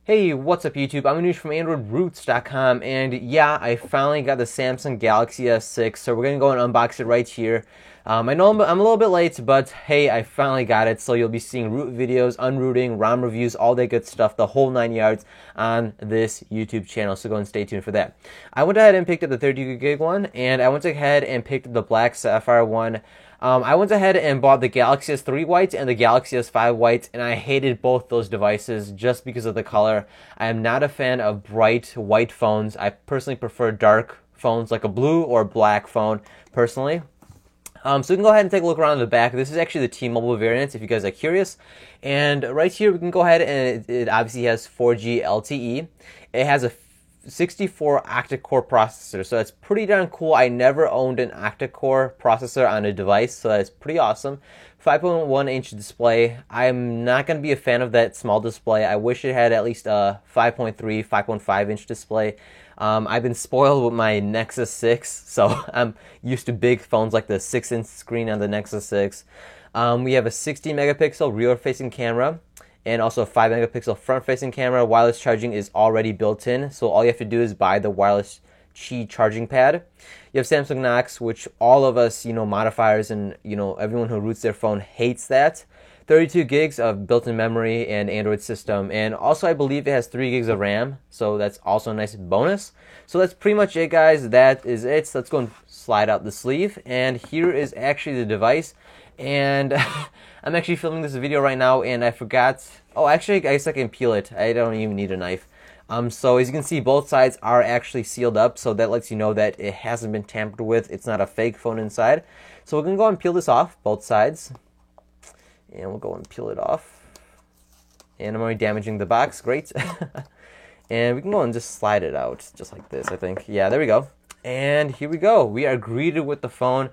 Hey, what's up YouTube? I'm Anuj from AndroidRoots.com, and yeah, I finally got the Samsung Galaxy S6, so we're gonna go and unbox it right here. I know I'm a little bit late, but hey, I finally got it, so you'll be seeing root videos, unrooting, ROM reviews, all that good stuff, the whole 9 yards on this YouTube channel, so go and stay tuned for that. I went ahead and picked up the 32 gig one, and I went ahead and picked up the black sapphire one. I went ahead and bought the Galaxy S3 white and the Galaxy S5 white, and I hated both those devices just because of the color. I am not a fan of bright white phones. I personally prefer dark phones like a blue or black phone, personally. So we can go ahead and take a look around the back. This is actually the T-Mobile variant, if you guys are curious. And right here, we can go ahead and it obviously has 4G LTE. It has a 64 octa-core processor, so that's pretty darn cool. I never owned an octa-core processor on a device, so that's pretty awesome. 5.1-inch display. I'm not going to be a fan of that small display. I wish it had at least a 5.3, 5.5-inch display. I've been spoiled with my Nexus 6, so I'm used to big phones like the 6-inch screen on the Nexus 6. We have a 60 megapixel rear-facing camera, and also a 5 megapixel front-facing camera. Wireless charging is already built in, so all you have to do is buy the wireless Qi charging pad. You have Samsung Knox, which all of us, modifiers and, everyone who roots their phone hates that. 32 gigs of built-in memory and Android system, and also I believe it has 3 gigs of RAM, so that's also a nice bonus. So that's pretty much it, guys. That is it. So let's go and slide out the sleeve, and here is actually the device. And I'm actually filming this video right now, and I forgot. Oh, actually, I guess I can peel it. I don't even need a knife. So as you can see, both sides are actually sealed up, so that lets you know that it hasn't been tampered with. It's not a fake phone inside. So we're gonna go and peel this off, both sides, and we'll go and peel it off. And I'm already damaging the box. Great. And we can go and just slide it out, just like this. I think. Yeah, there we go. And here we go. We are greeted with the phone.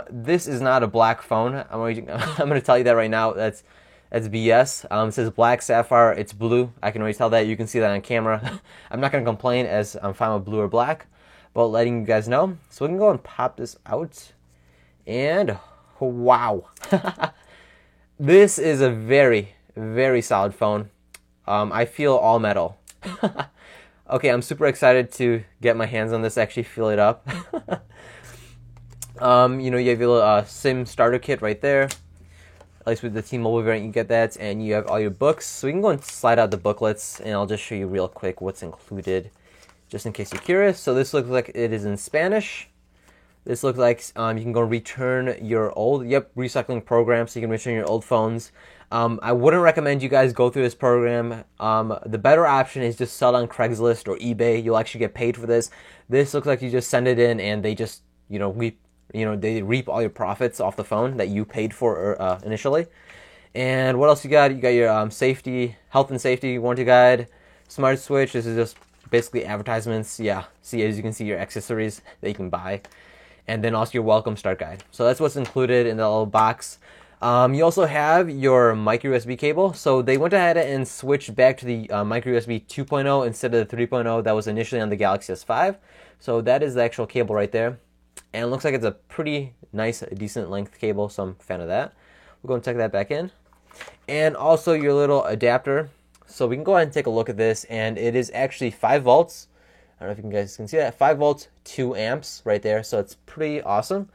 This is not a black phone. I'm going to tell you that right now. That's BS. It says black sapphire. It's blue. I can already tell that. You can see that on camera. I'm not going to complain as I'm fine with blue or black, but letting you guys know. So we can go and pop this out. And wow. This is a very, very solid phone. I feel all metal. Okay, I'm super excited to get my hands on this, actually feel it up. You have your little SIM starter kit right there. At least with the T-Mobile variant, you get that, and you have all your books. So we can go and slide out the booklets, and I'll just show you real quick what's included, just in case you're curious. So this looks like it is in Spanish. This looks like you can go return your old, recycling program, so you can return your old phones. I wouldn't recommend you guys go through this program. The better option is just sell on Craigslist or eBay. You'll actually get paid for this. This looks like you just send it in, and they just, they reap all your profits off the phone that you paid for initially. And what else you got? You got your health and safety warranty guide, smart switch. This is just basically advertisements. Yeah, see, as you can see, your accessories that you can buy. And then also your welcome start guide. So that's what's included in the little box. You also have your micro USB cable. So they went ahead and switched back to the micro USB 2.0 instead of the 3.0 that was initially on the Galaxy S5. So that is the actual cable right there. And it looks like it's a pretty nice, decent length cable, so I'm a fan of that. We'll go and tuck that back in. And also your little adapter. So we can go ahead and take a look at this, and it is actually 5 volts. I don't know if you guys can see that. 5 volts, 2 amps right there, so it's pretty awesome.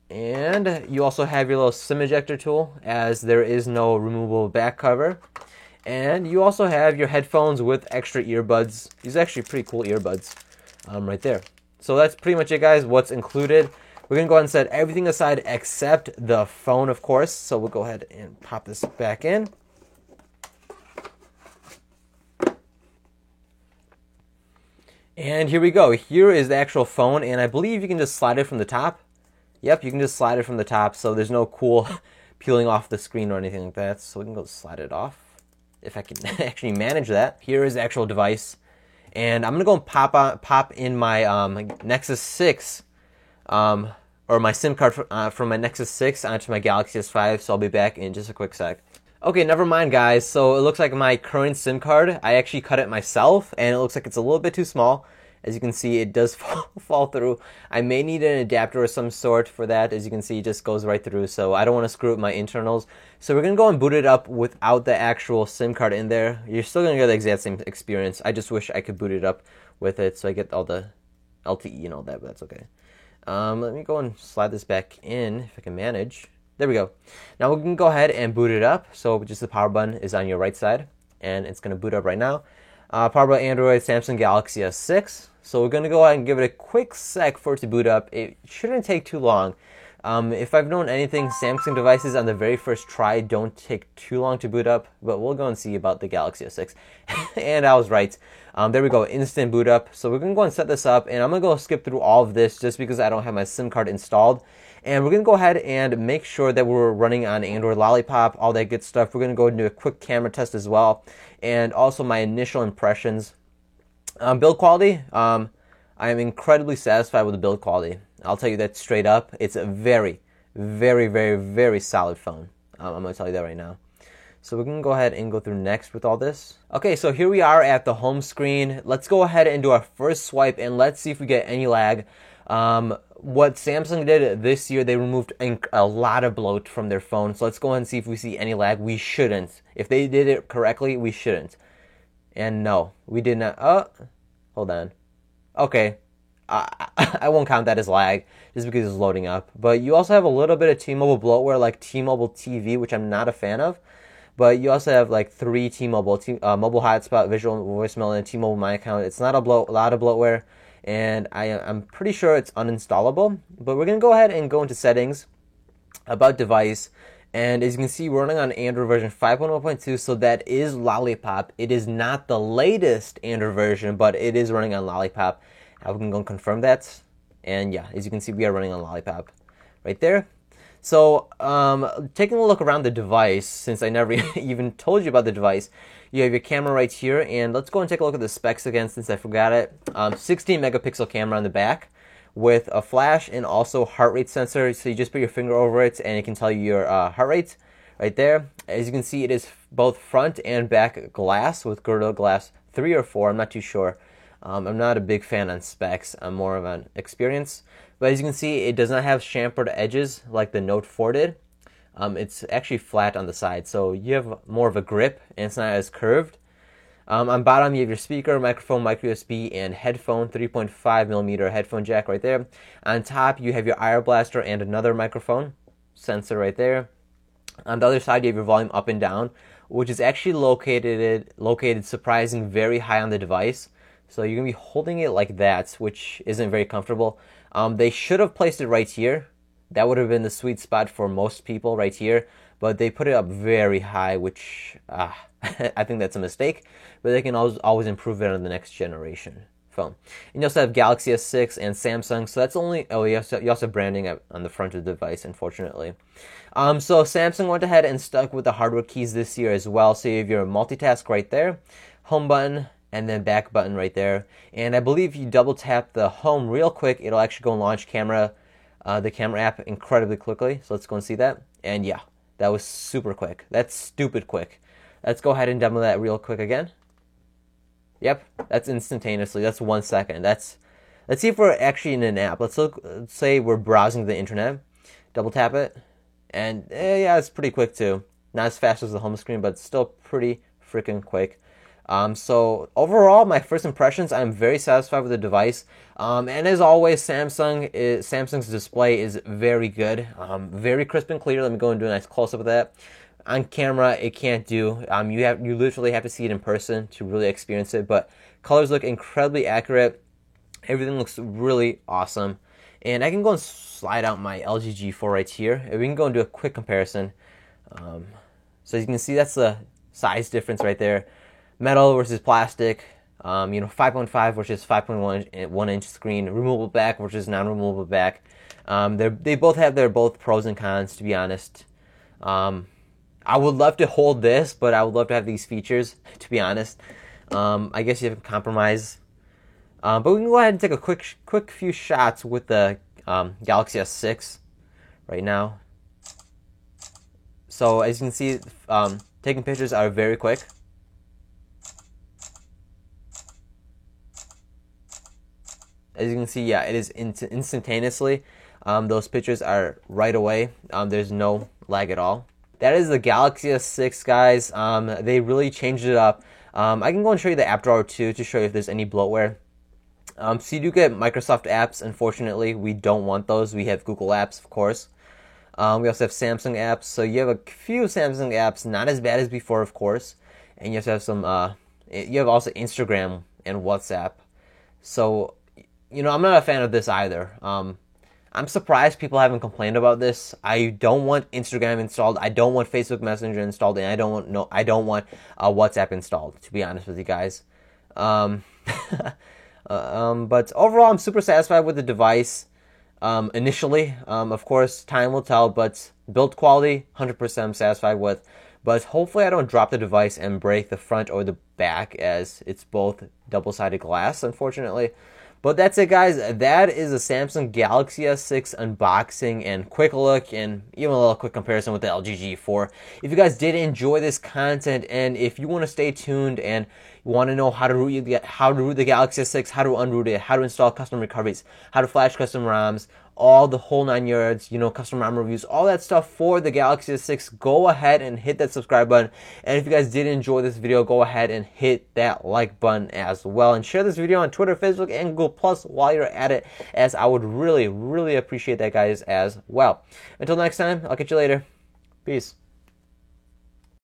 And you also have your little SIM ejector tool, as there is no removable back cover. And you also have your headphones with extra earbuds. These are actually pretty cool earbuds right there. So that's pretty much it, guys, what's included. We're going to go ahead and set everything aside except the phone, of course. So we'll go ahead and pop this back in. And here we go. Here is the actual phone, and I believe you can just slide it from the top. Yep, you can just slide it from the top, so there's no cool peeling off the screen or anything like that. So we can go slide it off, if I can actually manage that. Here is the actual device. And I'm going to go and pop in my Nexus 6, or my SIM card from my Nexus 6 onto my Galaxy S5, so I'll be back in just a quick sec. Okay, never mind, guys. So it looks like my current SIM card, I actually cut it myself, and it looks like it's a little bit too small. As you can see, it does fall through. I may need an adapter of some sort for that. As you can see, it just goes right through, so I don't want to screw up my internals. So we're going to go and boot it up without the actual SIM card in there. You're still going to get the exact same experience. I just wish I could boot it up with it so I get all the LTE and all that, but that's okay. Let me go and slide this back in if I can manage. There we go. Now we can go ahead and boot it up. So just the power button is on your right side, and it's going to boot up right now. Powered by Android, Samsung Galaxy S6. So we're going to go ahead and give it a quick sec for it to boot up. It shouldn't take too long. If I've known anything, Samsung devices on the very first try don't take too long to boot up, but we'll go and see about the Galaxy S6. And I was right. There we go, instant boot up. So we're going to go and set this up, and I'm going to go skip through all of this just because I don't have my SIM card installed. And we're going to go ahead and make sure that we're running on Android Lollipop, all that good stuff. We're going to go and do a quick camera test as well, and also my initial impressions. Build quality, I am incredibly satisfied with the build quality. I'll tell you that straight up. It's a very, very, very, very solid phone. I'm going to tell you that right now. So we're going to go ahead and go through next with all this. Okay, so here we are at the home screen. Let's go ahead and do our first swipe, and let's see if we get any lag. What Samsung did this year, they removed a lot of bloat from their phone. So let's go ahead and see if we see any lag. We shouldn't. If they did it correctly, we shouldn't. And no, we did not. Oh, hold on. Okay. I won't count that as lag just because it's loading up. But you also have a little bit of T-Mobile bloatware like T-Mobile TV, which I'm not a fan of. But you also have like 3 T-Mobile, mobile hotspot, visual voicemail, and T-Mobile My Account. It's not a lot of bloatware, and I'm pretty sure it's uninstallable. But we're going to go ahead and go into settings, about device, and as you can see, we're running on Android version 5.1.2, so that is Lollipop. It is not the latest Android version, but it is running on Lollipop. We can go and confirm that. And yeah, as you can see, we are running on Lollipop right there. So taking a look around the device, since I never even told you about the device, you have your camera right here. And let's go and take a look at the specs again since I forgot it. 16 megapixel camera on the back with a flash and also heart rate sensor. So you just put your finger over it and it can tell you your heart rate right there. As you can see, it is both front and back glass with Gorilla Glass 3 or 4. I'm not too sure. I'm not a big fan on specs. I'm more of an experience. But as you can see, it does not have chamfered edges like the Note 4 did. It's actually flat on the side, so you have more of a grip, and it's not as curved. On bottom, you have your speaker, microphone, micro USB, and headphone, 3.5 millimeter headphone jack right there. On top, you have your IR blaster and another microphone sensor right there. On the other side, you have your volume up and down, which is actually located surprisingly very high on the device. So you're going to be holding it like that, which isn't very comfortable. They should have placed it right here. That would have been the sweet spot for most people right here. But they put it up very high, which I think that's a mistake. But they can always improve it on the next generation phone. And you also have Galaxy S6 and Samsung. So that's only... Oh, you also have branding on the front of the device, unfortunately. So Samsung went ahead and stuck with the hardware keys this year as well. So you have your multitask right there, home button, and then back button right there. And I believe if you double tap the home real quick, it'll actually go and launch the camera app incredibly quickly. So let's go and see that. And yeah, that was super quick. That's stupid quick. Let's go ahead and demo that real quick again. Yep, that's instantaneously. That's 1 second. Let's see if we're actually in an app. Let's say we're browsing the internet. Double tap it. And yeah, it's pretty quick too. Not as fast as the home screen, but still pretty freaking quick. So overall, my first impressions, I'm very satisfied with the device. And as always, Samsung's display is very good, very crisp and clear. Let me go and do a nice close-up of that. On camera, it can't do. You literally have to see it in person to really experience it. But colors look incredibly accurate. Everything looks really awesome. And I can go and slide out my LG G4 right here. And we can go and do a quick comparison. So you can see that's the size difference right there. Metal versus plastic, 5.5 versus 5.1 inch screen, removable back versus non-removable back. They both have their pros and cons, to be honest. I would love to hold this, but I would love to have these features, to be honest. I guess you have to compromise. But we can go ahead and take a quick few shots with the Galaxy S6 right now. So as you can see, taking pictures are very quick. As you can see, yeah, it is instantaneously. Those pictures are right away. There's no lag at all. That is the Galaxy S6, guys. They really changed it up. I can go and show you the app drawer too to show you if there's any bloatware. So you do get Microsoft apps. Unfortunately, we don't want those. We have Google apps, of course. We also have Samsung apps. So you have a few Samsung apps, not as bad as before, of course. And you have to have some. You have also Instagram and WhatsApp. So, I'm not a fan of this either. I'm surprised people haven't complained about this. I don't want Instagram installed. I don't want Facebook Messenger installed, and I don't want WhatsApp installed. To be honest with you guys, but overall, I'm super satisfied with the device. Initially, of course, time will tell, but build quality, 100% I'm satisfied with. But hopefully, I don't drop the device and break the front or the back, as it's both double-sided glass, unfortunately. But that's it, guys. That is a Samsung Galaxy S6 unboxing and quick look, and even a little quick comparison with the LG G4. If you guys did enjoy this content, and if you want to stay tuned and want to know how to root the Galaxy S6, how to unroot it, how to install custom recoveries, how to flash custom ROMs, all the whole 9 yards, custom ROM reviews, all that stuff for the Galaxy S6, go ahead and hit that subscribe button. And if you guys did enjoy this video, go ahead and hit that like button as well. And share this video on Twitter, Facebook, and Google Plus while you're at it, as I would really, really appreciate that, guys, as well. Until next time, I'll catch you later. Peace.